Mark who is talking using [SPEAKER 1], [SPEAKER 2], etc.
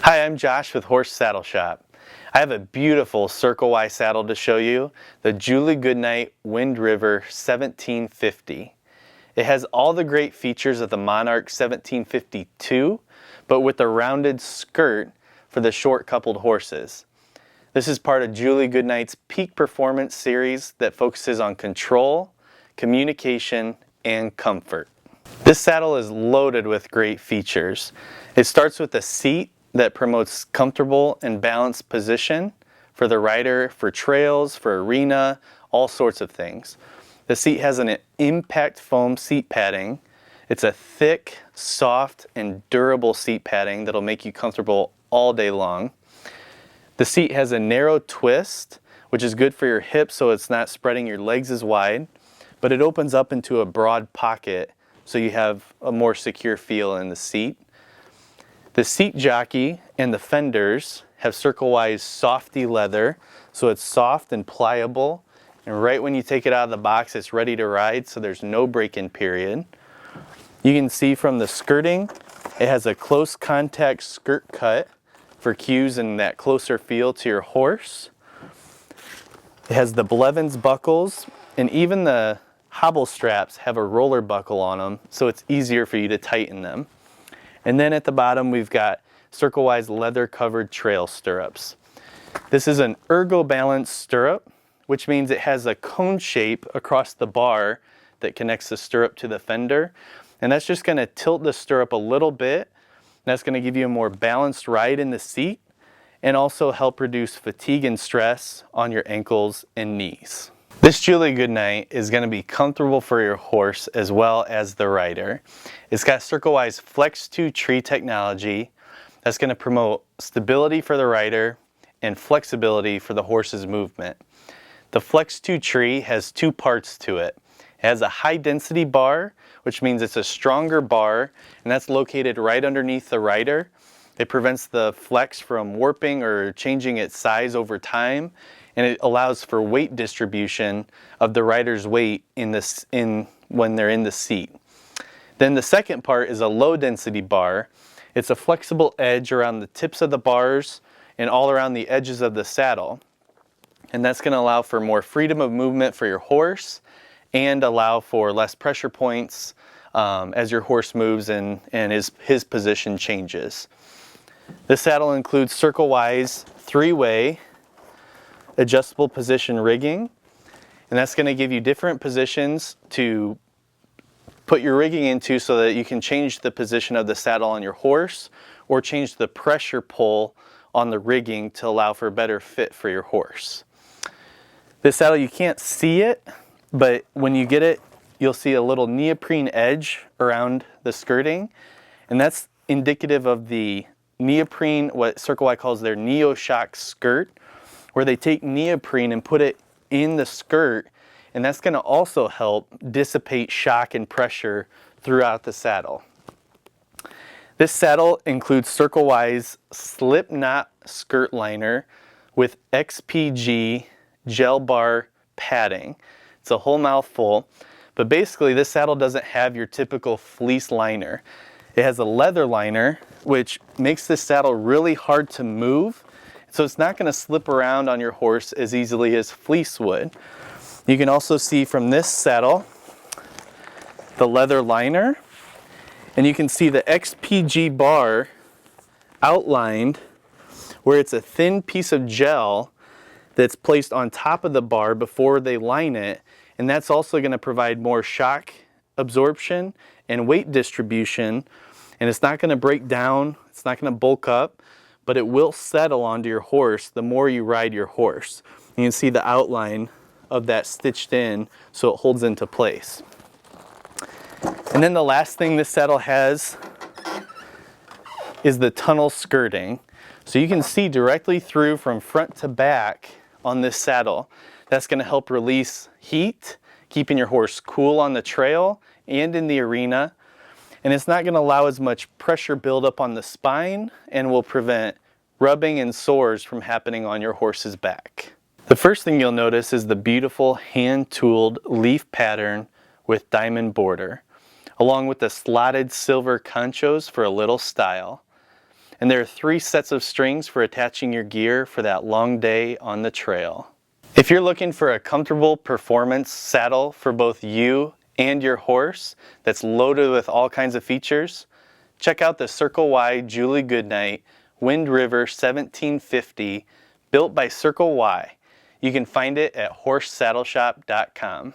[SPEAKER 1] Hi, I'm Josh with Horse Saddle Shop. I have a beautiful Circle Y saddle to show you, the Goodnight Wind River 1750. It has all the great features of the Monarch 1752, but with a rounded skirt for the short coupled horses. This is part of Julie Goodnight's Peak Performance series that focuses on control, communication, and comfort. This saddle is loaded with great features. It starts with a seat that promotes comfortable and balanced position for the rider, for trails, for arena, all sorts of things. The seat has an impact foam seat padding. It's a thick, soft, and durable seat padding that'll make you comfortable all day long. The seat has a narrow twist, which is good for your hips so it's not spreading your legs as wide, but it opens up into a broad pocket so you have a more secure feel in the seat. The seat jockey and the fenders have Circle Y's Softee leather, so it's soft and pliable, and right when you take it out of the box it's ready to ride, so there's no break-in period. You can see from the skirting, it has a close contact skirt cut for cues and that closer feel to your horse. It has the Blevins buckles, and even the hobble straps have a roller buckle on them, so it's easier for you to tighten them. And then at the bottom we've got Circle Y's leather covered trail stirrups. This is an ergo balanced stirrup, which means it has a cone shape across the bar that connects the stirrup to the fender. And that's just going to tilt the stirrup a little bit. That's going to give you a more balanced ride in the seat and also help reduce fatigue and stress on your ankles and knees. This Julie Goodnight is going to be comfortable for your horse as well as the rider. It's got Circle Y's Flex2 tree technology that's going to promote stability for the rider and flexibility for the horse's movement. The Flex2 tree has two parts to it. It has a high density bar, which means it's a stronger bar, and that's located right underneath the rider. It prevents the flex from warping or changing its size over time, and it allows for weight distribution of the rider's weight when they're in the seat. Then the second part is a low density bar. It's a flexible edge around the tips of the bars and all around the edges of the saddle. And that's going to allow for more freedom of movement for your horse and allow for less pressure points as your horse moves and his position changes. This saddle includes Circle Y's three-way adjustable position rigging, and that's going to give you different positions to put your rigging into so that you can change the position of the saddle on your horse or change the pressure pull on the rigging to allow for a better fit for your horse. This saddle, you can't see it, but when you get it, you'll see a little neoprene edge around the skirting, and that's indicative of the neoprene, what Circle Y calls their Neo-Shock skirt, where they take neoprene and put it in the skirt, and that's going to also help dissipate shock and pressure throughout the saddle. This saddle includes Circle Y's slip knot skirt liner with XPG gel bar padding. It's a whole mouthful, but basically this saddle doesn't have your typical fleece liner. It has a leather liner, which makes this saddle really hard to move, so it's not going to slip around on your horse as easily as fleece would. You can also see from this saddle the leather liner, and you can see the XPG bar outlined where it's a thin piece of gel that's placed on top of the bar before they line it, and that's also going to provide more shock absorption and weight distribution, and it's not going to break down, it's not going to bulk up, but it will settle onto your horse the more you ride your horse. You can see the outline of that stitched in so it holds into place. And then the last thing this saddle has is the tunnel skirting. So you can see directly through from front to back on this saddle. That's going to help release heat, keeping your horse cool on the trail and in the arena. And it's not going to allow as much pressure buildup on the spine and will prevent rubbing and sores from happening on your horse's back. The first thing you'll notice is the beautiful hand-tooled leaf pattern with diamond border, along with the slotted silver conchos for a little style. And there are 3 sets of strings for attaching your gear for that long day on the trail. If you're looking for a comfortable performance saddle for both you and your horse that's loaded with all kinds of features, check out the Circle Y Julie Goodnight Wind River 1750, built by Circle Y. You can find it at horsesaddleshop.com.